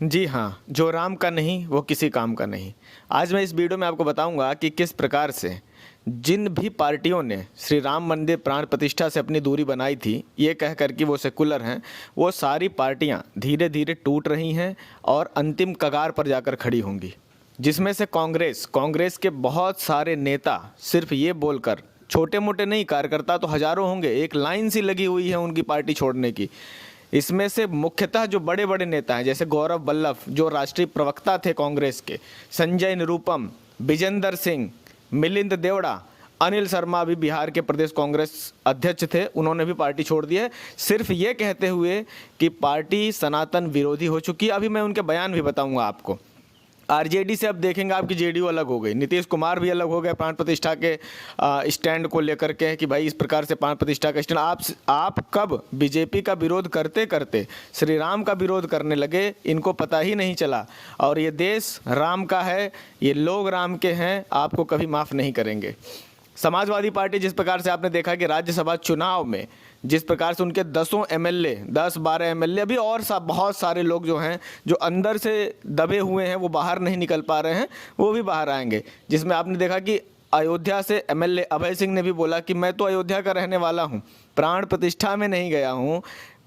जी हाँ, जो राम का नहीं वो किसी काम का नहीं। आज मैं इस वीडियो में आपको बताऊंगा कि किस प्रकार से जिन भी पार्टियों ने श्री राम मंदिर प्राण प्रतिष्ठा से अपनी दूरी बनाई थी, ये कह कर कि वो सेकुलर हैं, वो सारी पार्टियां धीरे धीरे टूट रही हैं और अंतिम कगार पर जाकर खड़ी होंगी। जिसमें से कांग्रेस के बहुत सारे नेता सिर्फ ये बोलकर, छोटे मोटे नहीं कार्यकर्ता तो हजारों होंगे, एक लाइन सी लगी हुई है उनकी पार्टी छोड़ने की। इसमें से मुख्यतः जो बड़े बड़े नेता हैं जैसे गौरव वल्लभ जो राष्ट्रीय प्रवक्ता थे कांग्रेस के, संजय निरुपम, विजेंदर सिंह, मिलिंद देवड़ा, अनिल शर्मा भी बिहार के प्रदेश कांग्रेस अध्यक्ष थे, उन्होंने भी पार्टी छोड़ दी है, सिर्फ ये कहते हुए कि पार्टी सनातन विरोधी हो चुकी है। अभी मैं उनके बयान भी बताऊंगा आपको। आरजेडी से अब देखेंगे आपकी जेडीयू अलग हो गई, नीतीश कुमार भी अलग हो गए प्राण प्रतिष्ठा के स्टैंड को लेकर के कि भाई इस प्रकार से प्राण प्रतिष्ठा का स्टैंड आप कब बीजेपी का विरोध करते करते श्री राम का विरोध करने लगे, इनको पता ही नहीं चला। और ये देश राम का है, ये लोग राम के हैं, आपको कभी माफ़ नहीं करेंगे। समाजवादी पार्टी जिस प्रकार से आपने देखा कि राज्यसभा चुनाव में जिस प्रकार से उनके 10-12 एमएलए अभी और बहुत सारे लोग जो हैं जो अंदर से दबे हुए हैं वो बाहर नहीं निकल पा रहे हैं, वो भी बाहर आएंगे। जिसमें आपने देखा कि अयोध्या से एमएलए अभय सिंह ने भी बोला कि मैं तो अयोध्या का रहने वाला हूं, प्राण प्रतिष्ठा में नहीं गया हूं।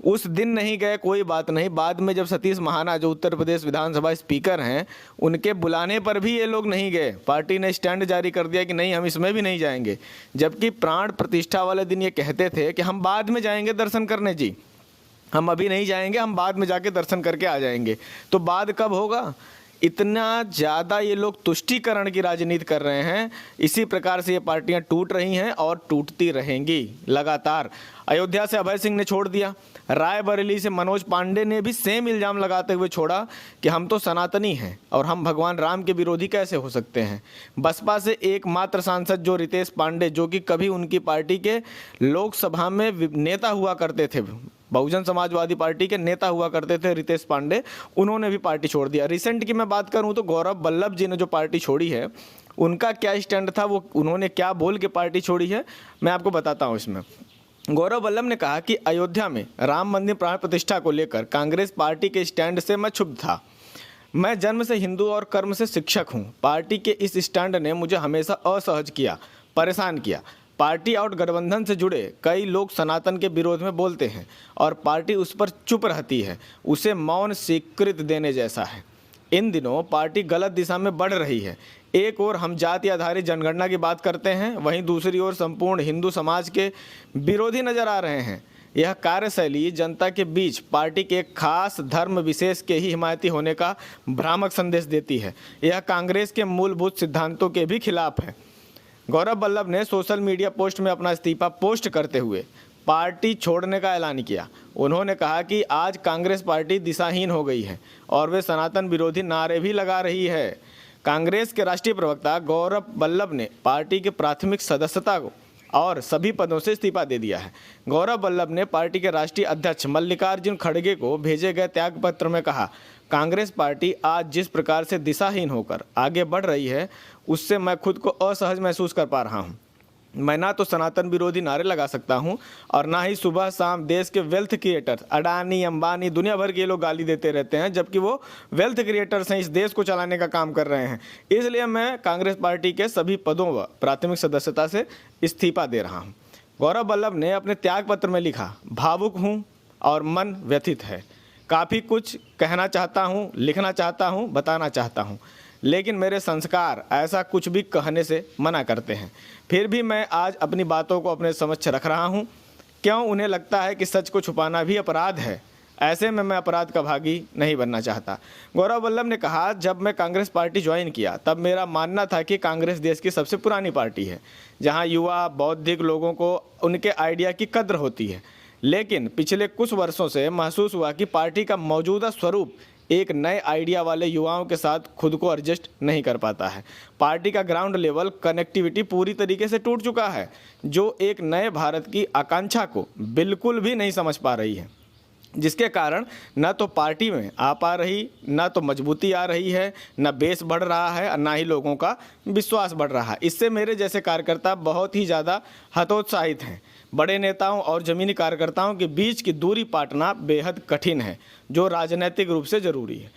उस दिन नहीं गए कोई बात नहीं, बाद में जब सतीश महाना जो उत्तर प्रदेश विधानसभा स्पीकर हैं उनके बुलाने पर भी ये लोग नहीं गए। पार्टी ने स्टैंड जारी कर दिया कि नहीं, हम इसमें भी नहीं जाएंगे। जबकि प्राण प्रतिष्ठा वाले दिन ये कहते थे कि हम बाद में जाएंगे दर्शन करने, जी हम अभी नहीं जाएंगे, हम बाद में जाके दर्शन करके आ जाएंगे। तो बाद कब होगा? इतना ज़्यादा ये लोग तुष्टीकरण की राजनीति कर रहे हैं। इसी प्रकार से ये पार्टियां टूट रही हैं और टूटती रहेंगी लगातार। अयोध्या से अभय सिंह ने छोड़ दिया, रायबरेली से मनोज पांडे ने भी सेम इल्ज़ाम लगाते हुए छोड़ा कि हम तो सनातनी हैं और हम भगवान राम के विरोधी कैसे हो सकते हैं। बसपा से एकमात्र सांसद जो रितेश पांडे, जो कि कभी उनकी पार्टी के लोकसभा में नेता हुआ करते थे, बहुजन समाजवादी पार्टी के नेता हुआ करते थे रितेश पांडे, उन्होंने भी पार्टी छोड़ दिया। रिसेंट की मैं बात करूं तो गौरव वल्लभ जी ने जो पार्टी छोड़ी है, उनका क्या स्टैंड था, वो उन्होंने क्या बोल के पार्टी छोड़ी है, मैं आपको बताता हूं। इसमें गौरव वल्लभ ने कहा कि अयोध्या में राम मंदिर प्राण प्रतिष्ठा को लेकर कांग्रेस पार्टी के स्टैंड से मैं क्षुब्ध था। मैं जन्म से हिंदू और कर्म से शिक्षक हूँ। पार्टी के इस स्टैंड ने मुझे हमेशा असहज किया, परेशान किया। पार्टी और गठबंधन से जुड़े कई लोग सनातन के विरोध में बोलते हैं और पार्टी उस पर चुप रहती है, उसे मौन स्वीकृति देने जैसा है। इन दिनों पार्टी गलत दिशा में बढ़ रही है। एक ओर हम जाति आधारित जनगणना की बात करते हैं, वहीं दूसरी ओर संपूर्ण हिंदू समाज के विरोधी नजर आ रहे हैं। यह कार्यशैली जनता के बीच पार्टी के एक खास धर्म विशेष के ही हिमायती होने का भ्रामक संदेश देती है। यह कांग्रेस के मूलभूत सिद्धांतों के भी खिलाफ है। गौरव वल्लभ ने सोशल मीडिया पोस्ट में अपना इस्तीफा पोस्ट करते हुए पार्टी छोड़ने का ऐलान किया। उन्होंने कहा कि आज कांग्रेस पार्टी दिशाहीन हो गई है और वे सनातन विरोधी नारे भी लगा रही है। कांग्रेस के राष्ट्रीय प्रवक्ता गौरव वल्लभ ने पार्टी के प्राथमिक सदस्यता को और सभी पदों से इस्तीफा दे दिया है। गौरव वल्लभ ने पार्टी के राष्ट्रीय अध्यक्ष मल्लिकार्जुन खड़गे को भेजे गए त्याग पत्र में कहा, कांग्रेस पार्टी आज जिस प्रकार से दिशाहीन होकर आगे बढ़ रही है, उससे मैं खुद को असहज महसूस कर पा रहा हूँ। मैं ना तो सनातन विरोधी नारे लगा सकता हूं और ना ही सुबह शाम देश के वेल्थ क्रिएटर्स अडानी, अंबानी, दुनिया भर के लोग गाली देते रहते हैं, जबकि वो वेल्थ क्रिएटर्स हैं, इस देश को चलाने का काम कर रहे हैं। इसलिए मैं कांग्रेस पार्टी के सभी पदों व प्राथमिक सदस्यता से इस्तीफा दे रहा हूं। गौरव वल्लभ ने अपने त्याग पत्र में लिखा, भावुक हूँ और मन व्यथित है। काफ़ी कुछ कहना चाहता हूँ, लिखना चाहता हूँ, बताना चाहता हूँ, लेकिन मेरे संस्कार ऐसा कुछ भी कहने से मना करते हैं। फिर भी मैं आज अपनी बातों को अपने समक्ष रख रहा हूं। क्यों उन्हें लगता है कि सच को छुपाना भी अपराध है? ऐसे में मैं अपराध का भागी नहीं बनना चाहता। गौरव वल्लभ ने कहा, जब मैं कांग्रेस पार्टी ज्वाइन किया तब मेरा मानना था कि कांग्रेस देश की सबसे पुरानी पार्टी है, जहां युवा बौद्धिक लोगों को उनके आइडिया की कद्र होती है। लेकिन पिछले कुछ वर्षों से महसूस हुआ कि पार्टी का मौजूदा स्वरूप एक नए आइडिया वाले युवाओं के साथ खुद को एडजस्ट नहीं कर पाता है। पार्टी का ग्राउंड लेवल कनेक्टिविटी पूरी तरीके से टूट चुका है, जो एक नए भारत की आकांक्षा को बिल्कुल भी नहीं समझ पा रही है, जिसके कारण न तो पार्टी में आ पा रही, न तो मजबूती आ रही है, न बेस बढ़ रहा है और न ही लोगों का विश्वास बढ़ रहा है। इससे मेरे जैसे कार्यकर्ता बहुत ही ज़्यादा हतोत्साहित हैं। बड़े नेताओं और ज़मीनी कार्यकर्ताओं के बीच की दूरी पाटना बेहद कठिन है, जो राजनीतिक रूप से ज़रूरी है।